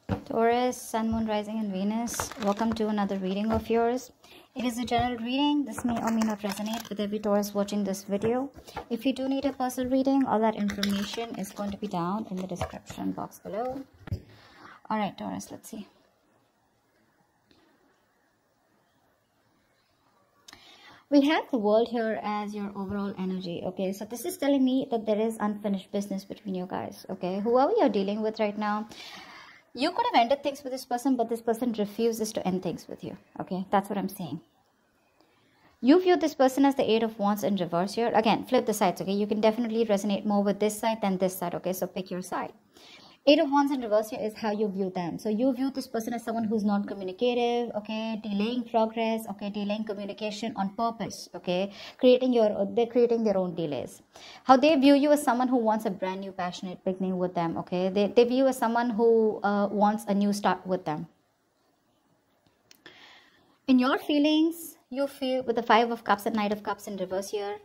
Taurus, Sun, Moon, Rising, and Venus. Welcome to another reading of yours. It is a general reading. This may or may not resonate with every Taurus watching this video. If you do need a personal reading, all that information is going to be down in the description box below. Alright, Taurus, let's see. We have the world here as your overall energy, okay? So this is telling me that there is unfinished business between you guys, okay? Whoever you're dealing with right now, you could have ended things with this person, but this person refuses to end things with you. Okay, that's what I'm saying. You view this person as the Eight of Wands in reverse here. Again, flip the sides, okay? You can definitely resonate more with this side than this side, okay? So pick your side. Eight of Wands in reverse here is how you view them. So you view this person as someone who's non-communicative, okay? Delaying progress, okay? Delaying communication on purpose, okay? They're creating their own delays. How they view you as someone who wants a brand new passionate beginning with them, okay? They view you as someone who wants a new start with them. In your feelings, you feel with the Five of Cups and Knight of Cups in reverse here,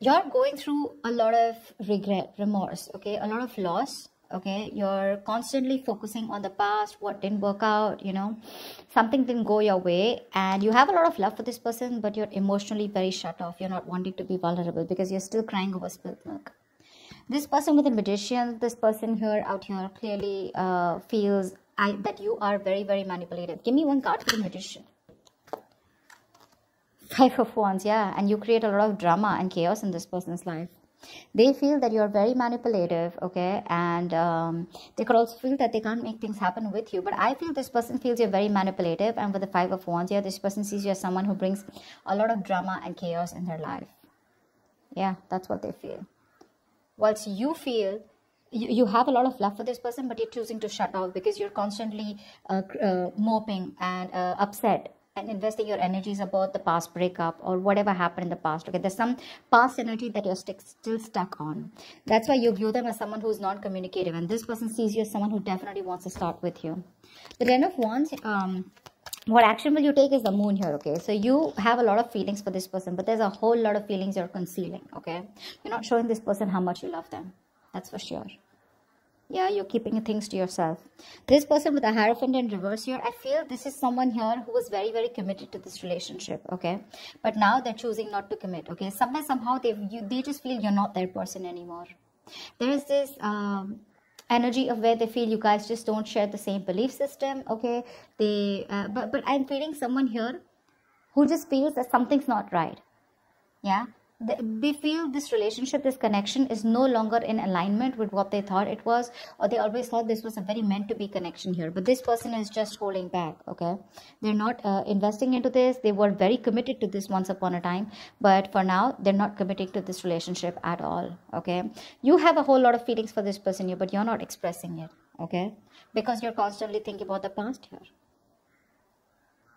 you're going through a lot of regret, remorse, okay? A lot of loss, okay? You're constantly focusing on the past, what didn't work out, you know? Something didn't go your way, and you have a lot of love for this person, but you're emotionally very shut off. You're not wanting to be vulnerable because you're still crying over spilled milk. This person with the Magician, this person here, out here, clearly feels that you are very, very manipulative. Give me one card for the Magician. Five of Wands, yeah, and you create a lot of drama and chaos in this person's life. They feel that you're very manipulative, okay, and they could also feel that they can't make things happen with you. But I feel this person feels you're very manipulative, and with the Five of Wands, yeah, this person sees you as someone who brings a lot of drama and chaos in their life. Yeah, that's what they feel. Whilst you feel you have a lot of love for this person, but you're choosing to shut off because you're constantly moping and upset and investing your energies about the past breakup or whatever happened in the past. Okay, there's some past energy that you're still stuck on. That's why you view them as someone who's non-communicative, and this person sees you as someone who definitely wants to start with you. The Ten of Wands, what action will you take is the Moon here, okay? So you have a lot of feelings for this person, but there's a whole lot of feelings you're concealing, okay? You're not showing this person how much you love them. That's for sure. Yeah, you're keeping things to yourself. This person with a Hierophant in reverse here, I feel this is someone here who was very, very committed to this relationship, okay? But now they're choosing not to commit, okay? Somehow they just feel you're not their person anymore. There is this energy of where they feel you guys just don't share the same belief system, okay? But I'm feeling someone here who just feels that something's not right. Yeah, they feel this relationship, this connection is no longer in alignment with what they thought it was, or they always thought this was a very meant to be connection here, but this person is just holding back, okay? They're not investing into this. They were very committed to this once upon a time, but for now they're not committing to this relationship at all, okay? You have a whole lot of feelings for this person here, but you're not expressing it, okay? Because you're constantly thinking about the past here.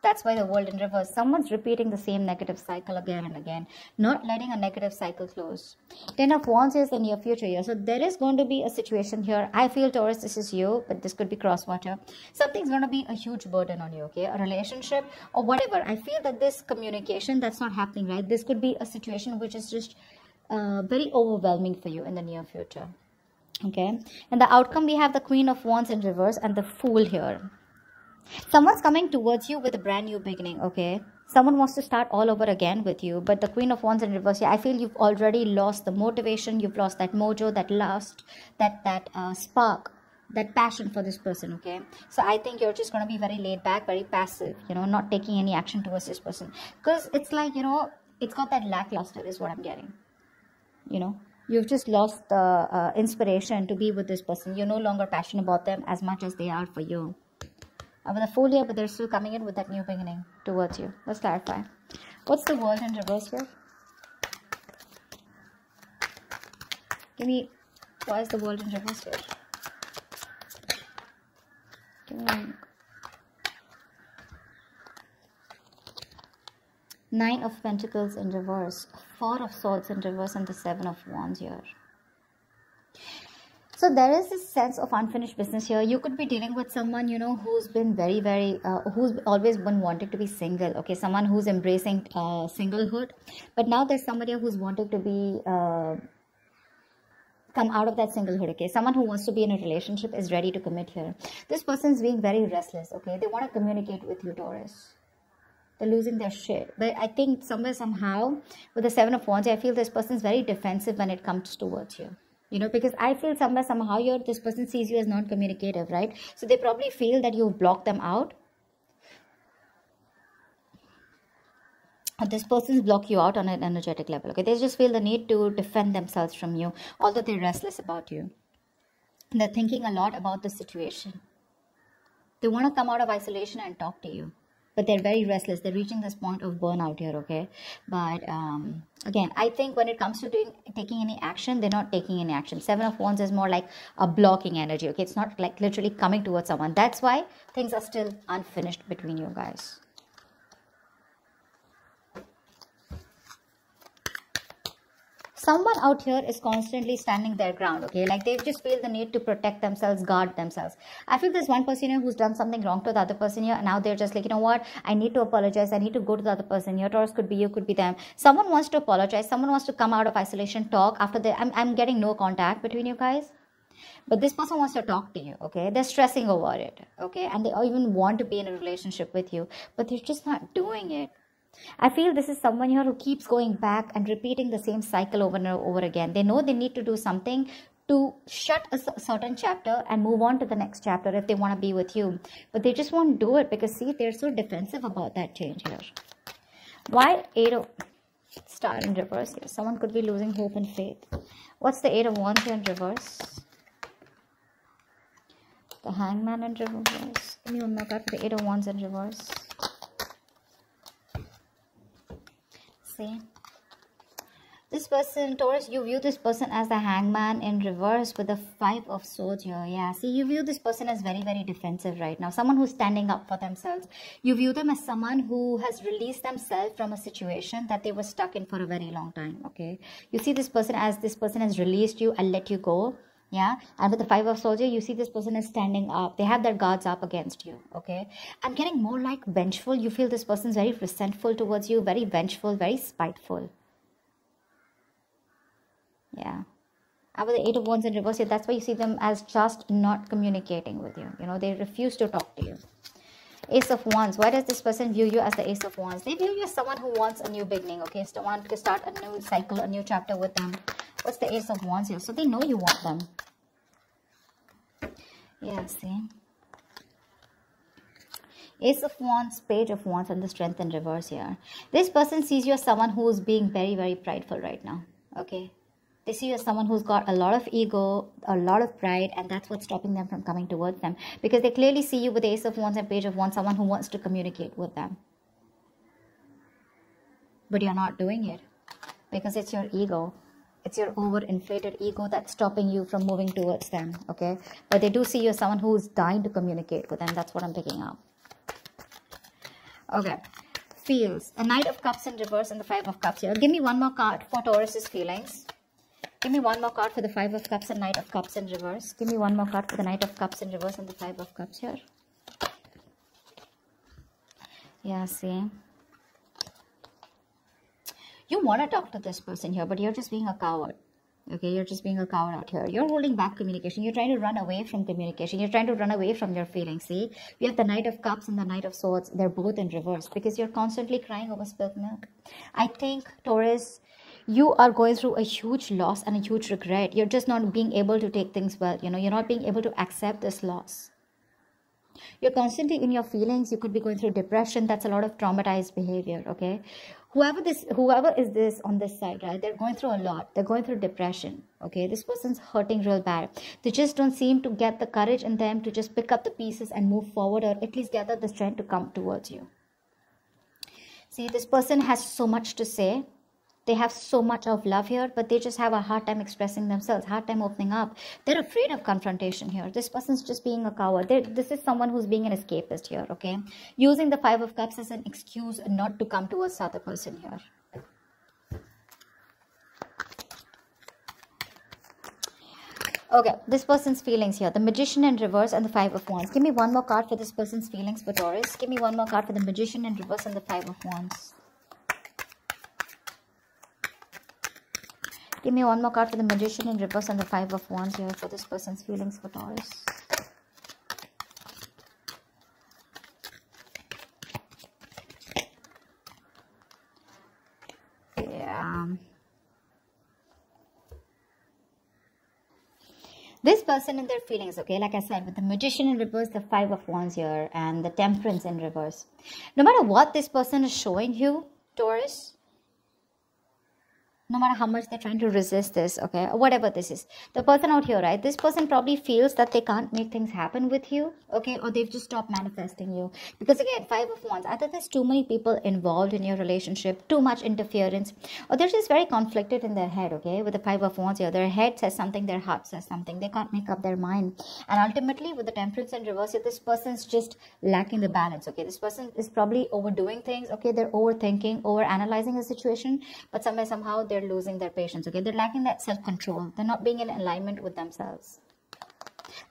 That's why the World in reverse. Someone's repeating the same negative cycle again and again, not letting a negative cycle close. Ten of Wands is the near future here. So there is going to be a situation here. I feel, Taurus, this is you, but this could be cross water. Something's going to be a huge burden on you, okay? A relationship or whatever. I feel that this communication, that's not happening, right? This could be a situation which is just very overwhelming for you in the near future, okay? And the outcome, we have the Queen of Wands in reverse and the Fool here. Someone's coming towards you with a brand new beginning, okay? Someone wants to start all over again with you, but the Queen of Wands in reverse, yeah, I feel you've already lost the motivation, you've lost that mojo, that lust, that spark, that passion for this person, okay? So I think you're just going to be very laid back, very passive, you know, not taking any action towards this person. Because it's like, you know, it's got that lackluster is what I'm getting, you know? You've just lost the inspiration to be with this person. You're no longer passionate about them as much as they are for you. With a Fool here, but they're still coming in with that new beginning towards you. Let's clarify. What's the World in reverse here? Give me, why is the World in reverse here? Give me one. Nine of Pentacles in reverse, Four of Swords in reverse, and the Seven of Wands here. So there is this sense of unfinished business here. You could be dealing with someone, you know, who's been very, who's always been wanting to be single. Okay, someone who's embracing singlehood. But now there's somebody who's wanting to be come out of that singlehood, okay? Someone who wants to be in a relationship is ready to commit here. This person is being very restless, okay? They want to communicate with you, Taurus. They're losing their shit. But I think somewhere, somehow, with the Seven of Wands, I feel this person is very defensive when it comes towards you. You know, because I feel somewhere, somehow, this person sees you as non-communicative, right? So they probably feel that you've blocked them out. This person's block you out on an energetic level, okay? They just feel the need to defend themselves from you, although they're restless about you. They're thinking a lot about the situation. They want to come out of isolation and talk to you, but they're very restless. They're reaching this point of burnout here, okay? But again, I think when it comes to taking any action, they're not taking any action. Seven of Wands is more like a blocking energy, okay? It's not like literally coming towards someone. That's why things are still unfinished between you guys. Someone out here is constantly standing their ground, okay? Like they just feel the need to protect themselves, guard themselves. I feel there's one person here who's done something wrong to the other person here. And now they're just like, you know what? I need to apologize. I need to go to the other person here. Taurus could be you, could be them. Someone wants to apologize. Someone wants to come out of isolation, talk. After I'm getting no contact between you guys. But this person wants to talk to you, okay? They're stressing over it, okay? And they even want to be in a relationship with you. But they're just not doing it. I feel this is someone here who keeps going back and repeating the same cycle over and over again. They know they need to do something to shut a certain chapter and move on to the next chapter if they want to be with you. But they just won't do it because, see, they're so defensive about that change here. Why 8 of Star in reverse here? Someone could be losing hope and faith. What's the 8 of Wands here in reverse? The Hangman in reverse. Give me one more card for the 8 of Wands in reverse. See, this person, Taurus, you view this person as the Hangman in reverse with the 5 of Swords here. Yeah, see, you view this person as very, very defensive right now. Someone who's standing up for themselves. You view them as someone who has released themselves from a situation that they were stuck in for a very long time, okay? You see this person as this person has released you and let you go. Yeah, and with the 5 of Swords, you see this person is standing up. They have their guards up against you, okay? I'm getting more like vengeful. You feel this person is very resentful towards you, very vengeful, very spiteful. Yeah. And with the 8 of Wands in reverse, that's why you see them as just not communicating with you. You know, they refuse to talk to you. Ace of Wands. Why does this person view you as the Ace of Wands? They view you as someone who wants a new beginning, okay? So want to start a new cycle, a new chapter with them. What's the Ace of Wands here? So they know you want them. Yeah, see? Ace of Wands, Page of Wands, and the Strength in reverse here. This person sees you as someone who is being very, very prideful right now, okay? They see you as someone who's got a lot of ego, a lot of pride, and that's what's stopping them from coming towards them. Because they clearly see you with the Ace of Wands and Page of Wands, someone who wants to communicate with them. But you're not doing it because it's your ego. It's your overinflated ego that's stopping you from moving towards them, okay? But they do see you as someone who's dying to communicate with them. That's what I'm picking up. Okay. Feels. A Knight of Cups in reverse and the 5 of Cups here. Give me one more card for Taurus's feelings. Give me one more card for the 5 of Cups and Knight of Cups in reverse. Give me one more card for the Knight of Cups in reverse and the 5 of Cups here. Yeah, see? You want to talk to this person here, but you're just being a coward. Okay, you're just being a coward out here. You're holding back communication. You're trying to run away from communication. You're trying to run away from your feelings. See, we have the Knight of Cups and the Knight of Swords. They're both in reverse because you're constantly crying over spilt milk. I think, Taurus, you are going through a huge loss and a huge regret. You're just not being able to take things well. You know, you're not being able to accept this loss. You're constantly in your feelings. You could be going through depression. That's a lot of traumatized behavior, okay? Whoever is this on this side, right? They're going through a lot. They're going through depression, okay? This person's hurting real bad. They just don't seem to get the courage in them to just pick up the pieces and move forward, or at least gather the strength to come towards you. See, this person has so much to say. They have so much of love here, but they just have a hard time expressing themselves, hard time opening up. They're afraid of confrontation here. This person's just being a coward. This is someone who's being an escapist here, okay? Using the 5 of Cups as an excuse not to come towards the other person here. Okay, this person's feelings here. The Magician in reverse and the 5 of Wands. Give me one more card for this person's feelings for Taurus. Give me one more card for the Magician in reverse and the 5 of Wands. Give me one more card for the Magician in reverse and the Five of Wands here for this person's feelings for Taurus. Yeah. This person in their feelings, okay, like I said, with the Magician in reverse, the Five of Wands here, and the Temperance in reverse. No matter what this person is showing you, Taurus, no matter how much they're trying to resist this, okay, or whatever this is, the person out here, right, this person probably feels that they can't make things happen with you, okay, or they've just stopped manifesting you. Because again, Five of Wands, either there's too many people involved in your relationship, too much interference, or they're just very conflicted in their head, okay, with the Five of Wands here. Their head says something, their heart says something, they can't make up their mind. And ultimately, with the Temperance in reverse here, this person's just lacking the balance, okay. This person is probably overdoing things, okay, they're overthinking, overanalyzing a situation, but somehow they're losing their patience, okay. They're lacking that self-control. They're not being in alignment with themselves.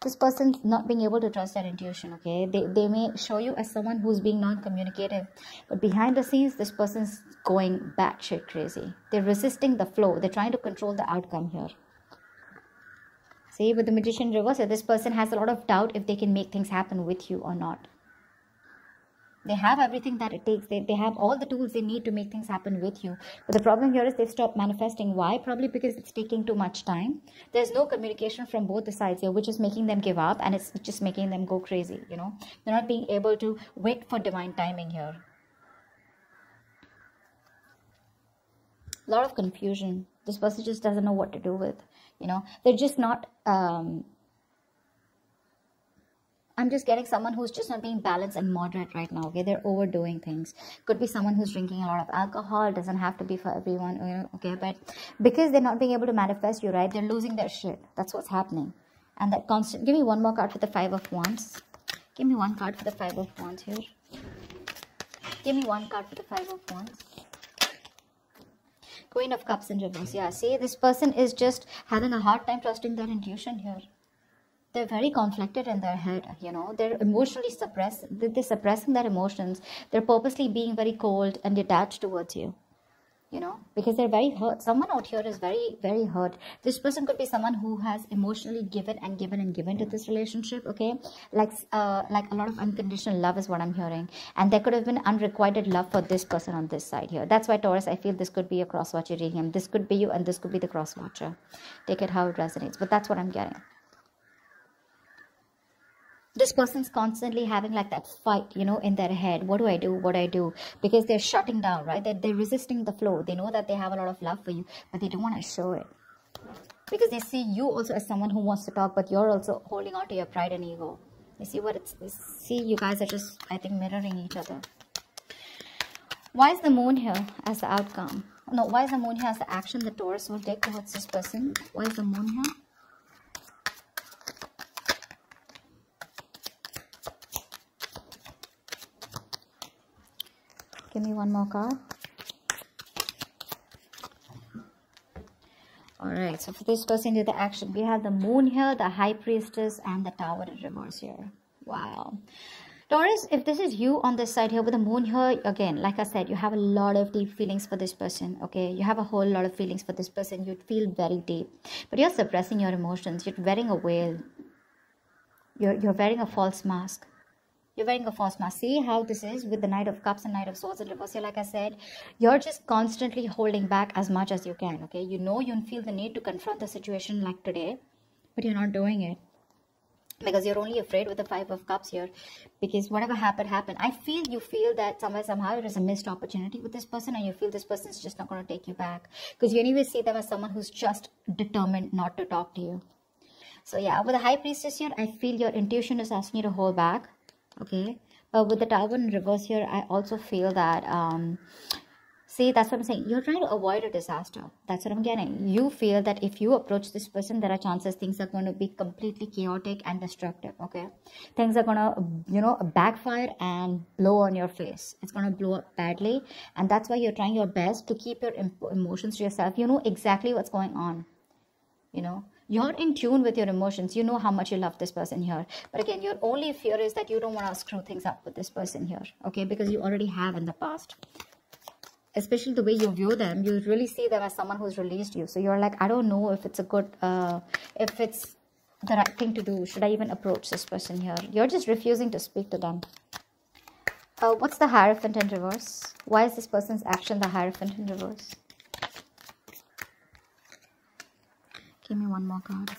This person's not being able to trust their intuition, okay. They may show you as someone who's being non-communicative, but behind the scenes, this person's going batshit crazy. They're resisting the flow. They're trying to control the outcome here. See, with the Magician reverse, this person has a lot of doubt if they can make things happen with you or not. They have everything that it takes. They have all the tools they need to make things happen with you. But the problem here is they've stopped manifesting. Why? Probably because it's taking too much time. There's no communication from both the sides here, which is making them give up, and it's just making them go crazy, you know. They're not being able to wait for divine timing here. A lot of confusion. This person just doesn't know what to do with, you know. They're just not... I'm just getting someone who's just not being balanced and moderate right now, okay? They're overdoing things. Could be someone who's drinking a lot of alcohol. It doesn't have to be for everyone, you know, okay? But because they're not being able to manifest you, right? They're losing their shit. That's what's happening. And that constant... Give me one more card for the Five of Wands. Give me one card for the Five of Wands here. Give me one card for the Five of Wands. Queen of Cups in reverse. Yeah, see, this person is just having a hard time trusting their intuition here. They're very conflicted in their head, you know. They're emotionally suppressed. They're suppressing their emotions. They're purposely being very cold and detached towards you, you know, because they're very hurt. Someone out here is very, very hurt. This person could be someone who has emotionally given and given and given to this relationship, okay? Like a lot of unconditional love is what I'm hearing. And there could have been unrequited love for this person on this side here. That's why, Taurus, I feel this could be a cross-watcher reading him. This could be you and this could be the cross-watcher. Take it how it resonates. But that's what I'm getting. This person's constantly having like that fight, you know, in their head. What do I do? What do I do? Because they're shutting down, right? They're resisting the flow. They know that they have a lot of love for you, but they don't want to show it. Because they see you also as someone who wants to talk, but you're also holding on to your pride and ego. You see what it's... See, you guys are just, I think, mirroring each other. Why is the Moon here as the outcome? No, why is the Moon here as the action the Taurus will take towards this person? Why is the Moon here? Give me one more card. Alright, so for this person to the action, we have the Moon here, the High Priestess, and the Tower in reverse here. Wow. Taurus, if this is you on this side here with the Moon here, again, like I said, you have a lot of deep feelings for this person, okay? You have a whole lot of feelings for this person. You feel very deep. But you're suppressing your emotions. You're wearing a veil. You're wearing a false mask. You're wearing a false mask. See how this is with the Knight of Cups and Knight of Swords in reverse here. Like I said, you're just constantly holding back as much as you can, okay? You know you feel the need to confront the situation like today, but you're not doing it. Because you're only afraid with the Five of Cups here. Because whatever happened. You feel that somehow there is a missed opportunity with this person, and you feel this person is just not going to take you back. Because you anyway see them as someone who's just determined not to talk to you. So yeah, with the High Priestess here, I feel your intuition is asking you to hold back. Okay, but with the Tower in reverse here, I also feel that, see, that's what I'm saying. You're trying to avoid a disaster. That's what I'm getting. You feel that if you approach this person, there are chances things are going to be completely chaotic and destructive, okay? Things are going to, you know, backfire and blow on your face. It's going to blow up badly. And that's why you're trying your best to keep your emotions to yourself. You know exactly what's going on, you know? You're in tune with your emotions. You know how much you love this person here. But again, your only fear is that you don't want to screw things up with this person here. Okay, because you already have in the past. especially the way you view them, you really see them as someone who's released you. So you're like, I don't know if it's a good, if it's the right thing to do. Should I even approach this person here? You're just refusing to speak to them. What's the Hierophant in reverse? Why is this person's action the Hierophant in reverse? Give me one more card.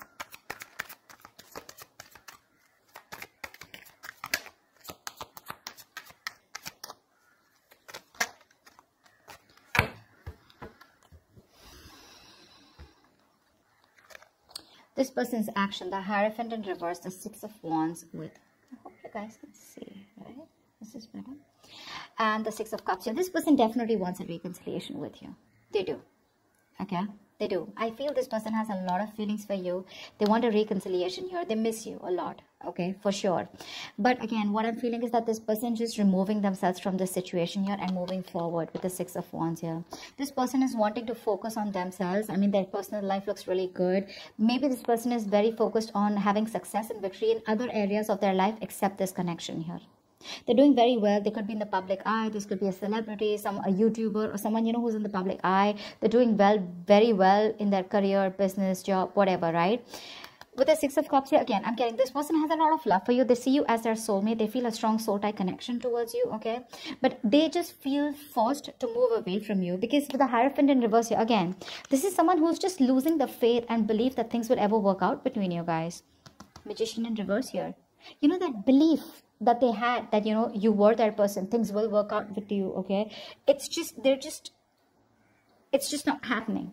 This person's action, the Hierophant in reverse, the Six of Wands with, I hope you guys can see, right? This is better. And the Six of Cups here. This person definitely wants a reconciliation with you. They do. Okay? They do. I feel this person has a lot of feelings for you. They want a reconciliation here. They miss you a lot. Okay? For sure. But again, what I'm feeling is that this person just removing themselves from this situation here and moving forward with the Six of Wands here. This person is wanting to focus on themselves. I mean, their personal life looks really good. Maybe this person is very focused on having success and victory in other areas of their life except this connection here. They're doing very well. They could be in the public eye. This could be a celebrity, a YouTuber, or someone, who's in the public eye. They're doing well, very well in their career, business, job, whatever, right? With the Six of Cups here, again, I'm getting this person has a lot of love for you. They see you as their soulmate. They feel a strong soul tie connection towards you, okay? But they just feel forced to move away from you because with the Hierophant in reverse here, again, this is someone who's just losing the faith and belief that things will ever work out between you guys. Magician in reverse here. That belief that they had that, you were that person, things will work out with you, okay? It's just not happening,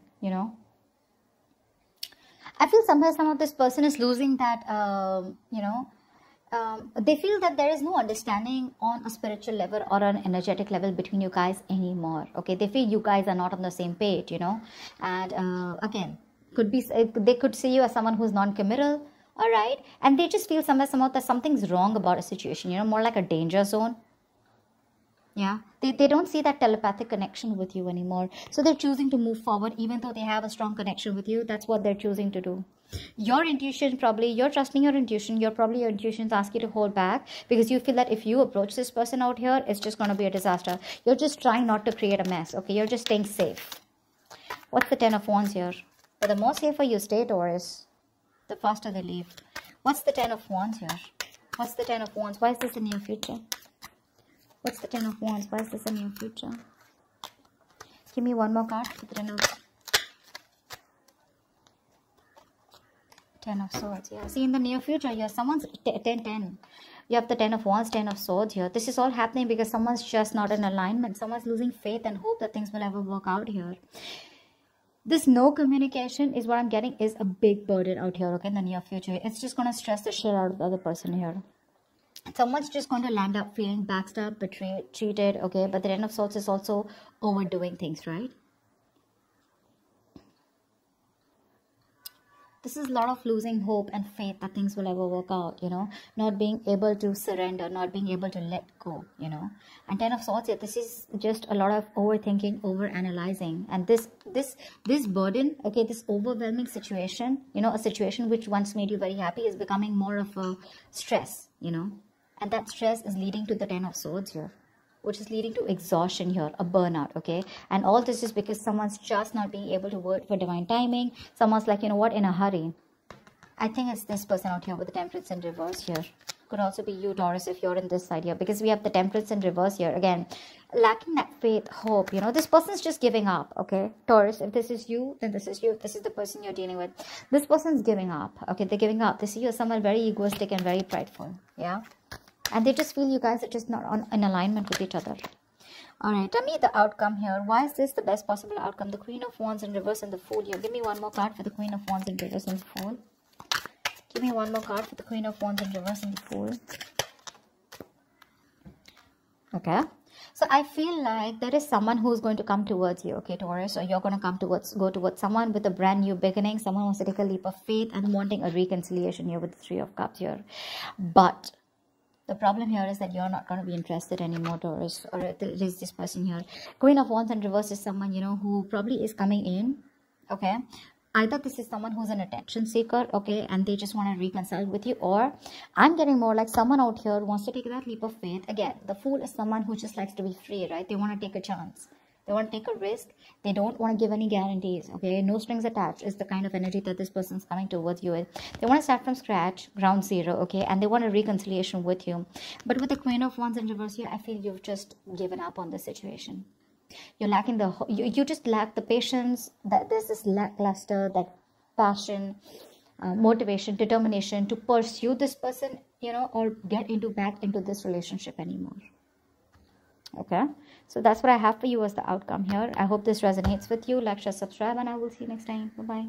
I feel somehow some of this person is losing that, they feel that there is no understanding on a spiritual level or an energetic level between you guys anymore, okay? They feel you guys are not on the same page, and again, could be, they could see you as someone who's non-committal, all right, and they just feel somehow that something's wrong about a situation, more like a danger zone. Yeah, they don't see that telepathic connection with you anymore. So they're choosing to move forward even though they have a strong connection with you. That's what they're choosing to do. Your intuition, probably, you're trusting your intuition. Your intuitions ask you to hold back because you feel that if you approach this person out here, it's just going to be a disaster. You're just trying not to create a mess, okay? You're just staying safe. What's the Ten of Wands here? But the more safer you stay, Taurus, the faster they leave. What's the Ten of Wands here? What's the Ten of Wands? Why is this in your future? What's the Ten of Wands? Why is this in your future? Give me one more card for the Ten of Swords. Yeah. See, in the near future, yeah, someone's 10. You have the Ten of Wands, Ten of Swords here. This is all happening because someone's just not in alignment. Someone's losing faith and hope that things will ever work out here. This no communication is what I'm getting is a big burden out here, okay, in the near future. It's just going to stress the shit out of the other person here. Someone's just going to land up feeling backstabbed, betrayed, cheated, okay? But the Ten of Swords is also overdoing things, right? This is a lot of losing hope and faith that things will ever work out, not being able to surrender, not being able to let go, And Ten of Swords, yeah, this is just a lot of overthinking, overanalyzing. And this burden, okay, this overwhelming situation, a situation which once made you very happy is becoming more of a stress, And that stress is leading to the Ten of Swords here, which is leading to exhaustion here, a burnout, okay? And all this is because someone's just not being able to wait for divine timing. Someone's like, in a hurry. I think it's this person out here with the Temperance in reverse here. Could also be you, Taurus, if you're in this side here. Because we have the Temperance in reverse here. Again, lacking that faith, hope, This person's just giving up, okay? Taurus, if this is you, then this is you. If this is the person you're dealing with. This person's giving up, okay? They're giving up. They see you as someone very egoistic and very prideful, yeah? And they just feel you guys are just not in alignment with each other. Alright, tell me the outcome here. Why is this the best possible outcome? The Queen of Wands in reverse and the Fool here. Give me one more card for the Queen of Wands in reverse and the Fool. Give me one more card for the Queen of Wands in reverse and the Fool. Okay. So I feel like there is someone who's going to come towards you, okay, Taurus, or you're going to go towards someone with a brand new beginning. Someone wants to take a leap of faith and wanting a reconciliation here with the Three of Cups here. But the problem here is that you're not going to be interested anymore, Taurus, or there is this person here. Queen of Wands in reverse is someone, who probably is coming in, okay? Either this is someone who's an attention seeker, okay, and they just want to reconcile with you, or I'm getting more like someone out here wants to take that leap of faith. Again, the Fool is someone who just likes to be free, right? They want to take a chance. They want to take a risk. They don't want to give any guarantees, okay? No strings attached is the kind of energy that this person's coming towards you with. They want to start from scratch, ground zero, okay? And they want a reconciliation with you. But with the Queen of Wands in reverse here, I feel you've just given up on the situation. You're lacking the, you just lack the patience, that there's this lackluster, that passion, motivation, determination to pursue this person, you know, or get back into this relationship anymore. Okay, so that's what I have for you as the outcome here. I hope this resonates with you. Like, share, subscribe, and I will see you next time. Bye bye.